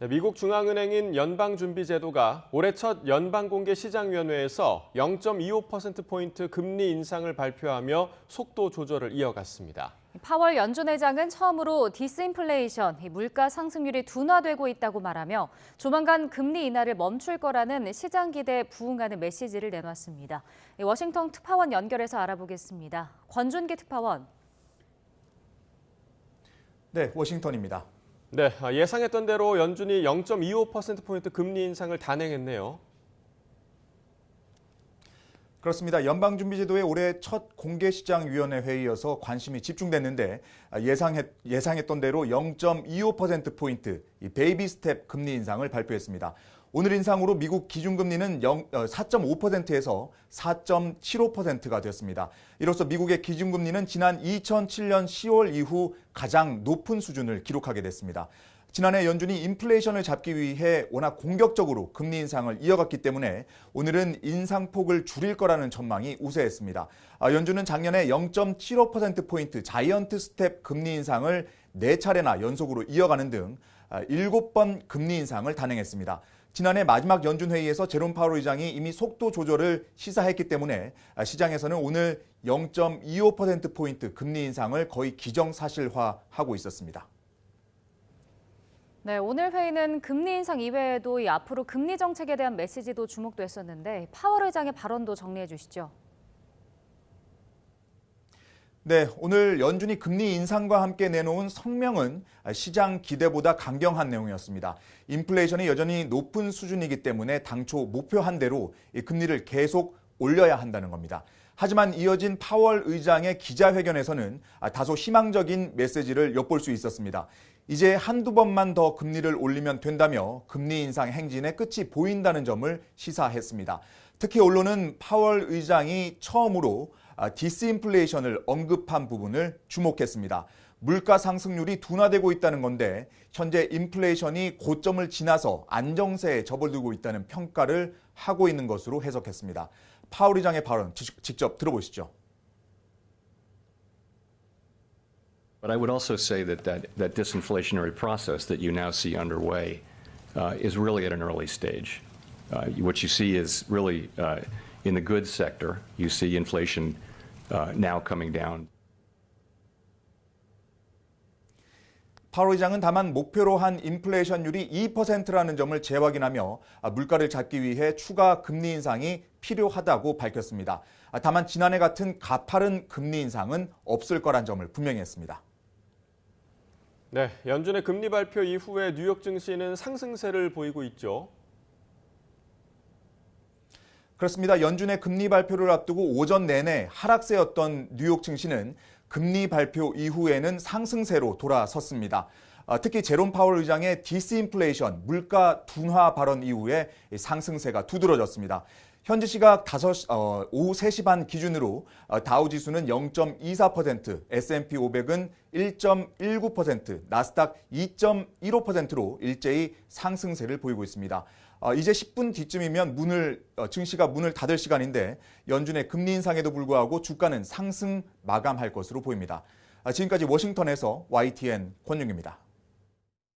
미국 중앙은행인 연방준비제도가 올해 첫 연방공개시장위원회에서 0.25%포인트 금리 인상을 발표하며 속도 조절을 이어갔습니다. 파월 연준 의장은 처음으로 디스인플레이션, 물가 상승률이 둔화되고 있다고 말하며 조만간 금리 인하를 멈출 거라는 시장 기대에 부응하는 메시지를 내놨습니다. 워싱턴 특파원 연결해서 알아보겠습니다. 권준기 특파원. 네, 워싱턴입니다. 네, 예상했던 대로 연준이 0.25%포인트 금리 인상을 단행했네요. 그렇습니다. 연방준비제도의 올해 첫 공개시장위원회 회의여서 관심이 집중됐는데 예상했던 대로 0.25%포인트 베이비 스텝 금리 인상을 발표했습니다. 오늘 인상으로 미국 기준금리는 4.5%에서 4.75%가 됐습니다. 이로써 미국의 기준금리는 지난 2007년 10월 이후 가장 높은 수준을 기록하게 됐습니다. 지난해 연준이 인플레이션을 잡기 위해 워낙 공격적으로 금리 인상을 이어갔기 때문에 오늘은 인상폭을 줄일 거라는 전망이 우세했습니다. 연준은 작년에 0.75%포인트 자이언트 스텝 금리 인상을 4차례나 연속으로 이어가는 등 7번 금리 인상을 단행했습니다. 지난해 마지막 연준 회의에서 제롬 파월 의장이 이미 속도 조절을 시사했기 때문에 시장에서는 오늘 0.25%포인트 금리 인상을 거의 기정사실화하고 있었습니다. 네, 오늘 회의는 금리 인상 이외에도 앞으로 금리 정책에 대한 메시지도 주목됐었는데 파월 의장의 발언도 정리해 주시죠. 네, 오늘 연준이 금리 인상과 함께 내놓은 성명은 시장 기대보다 강경한 내용이었습니다. 인플레이션이 여전히 높은 수준이기 때문에 당초 목표한 대로 금리를 계속 올려야 한다는 겁니다. 하지만 이어진 파월 의장의 기자회견에서는 다소 희망적인 메시지를 엿볼 수 있었습니다. 이제 한두 번만 더 금리를 올리면 된다며 금리 인상 행진의 끝이 보인다는 점을 시사했습니다. 특히 언론은 파월 의장이 처음으로 디스인플레이션을 언급한 부분을 주목했습니다. 물가 상승률이 둔화되고 있다는 건데 현재 인플레이션이 고점을 지나서 안정세에 접어들고 있다는 평가를 하고 있는 것으로 해석했습니다. 파월 의장의 발언 직접 들어보시죠. But I would also say that disinflationary process that you now see underway is really at an early stage. What you see is really in the goods sector, you see inflation now coming down. 파월 의장은 다만 목표로 한 인플레이션율이 2%라는 점을 재확인하며 물가를 잡기 위해 추가 금리 인상이 필요하다고 밝혔습니다. 다만 지난해 같은 가파른 금리 인상은 없을 거란 점을 분명히 했습니다. 네, 연준의 금리 발표 이후에 뉴욕 증시는 상승세를 보이고 있죠. 그렇습니다. 연준의 금리 발표를 앞두고 오전 내내 하락세였던 뉴욕 증시는 금리 발표 이후에는 상승세로 돌아섰습니다. 특히 제롬 파월 의장의 디스인플레이션, 물가 둔화 발언 이후에 상승세가 두드러졌습니다. 현지 시각 오후 3시 반 기준으로 다우지수는 0.24%, S&P 500은 1.19%, 나스닥 2.15%로 일제히 상승세를 보이고 있습니다. 이제 10분 뒤쯤이면 증시가 문을 닫을 시간인데 연준의 금리 인상에도 불구하고 주가는 상승 마감할 것으로 보입니다. 지금까지 워싱턴에서 YTN 권윤기입니다.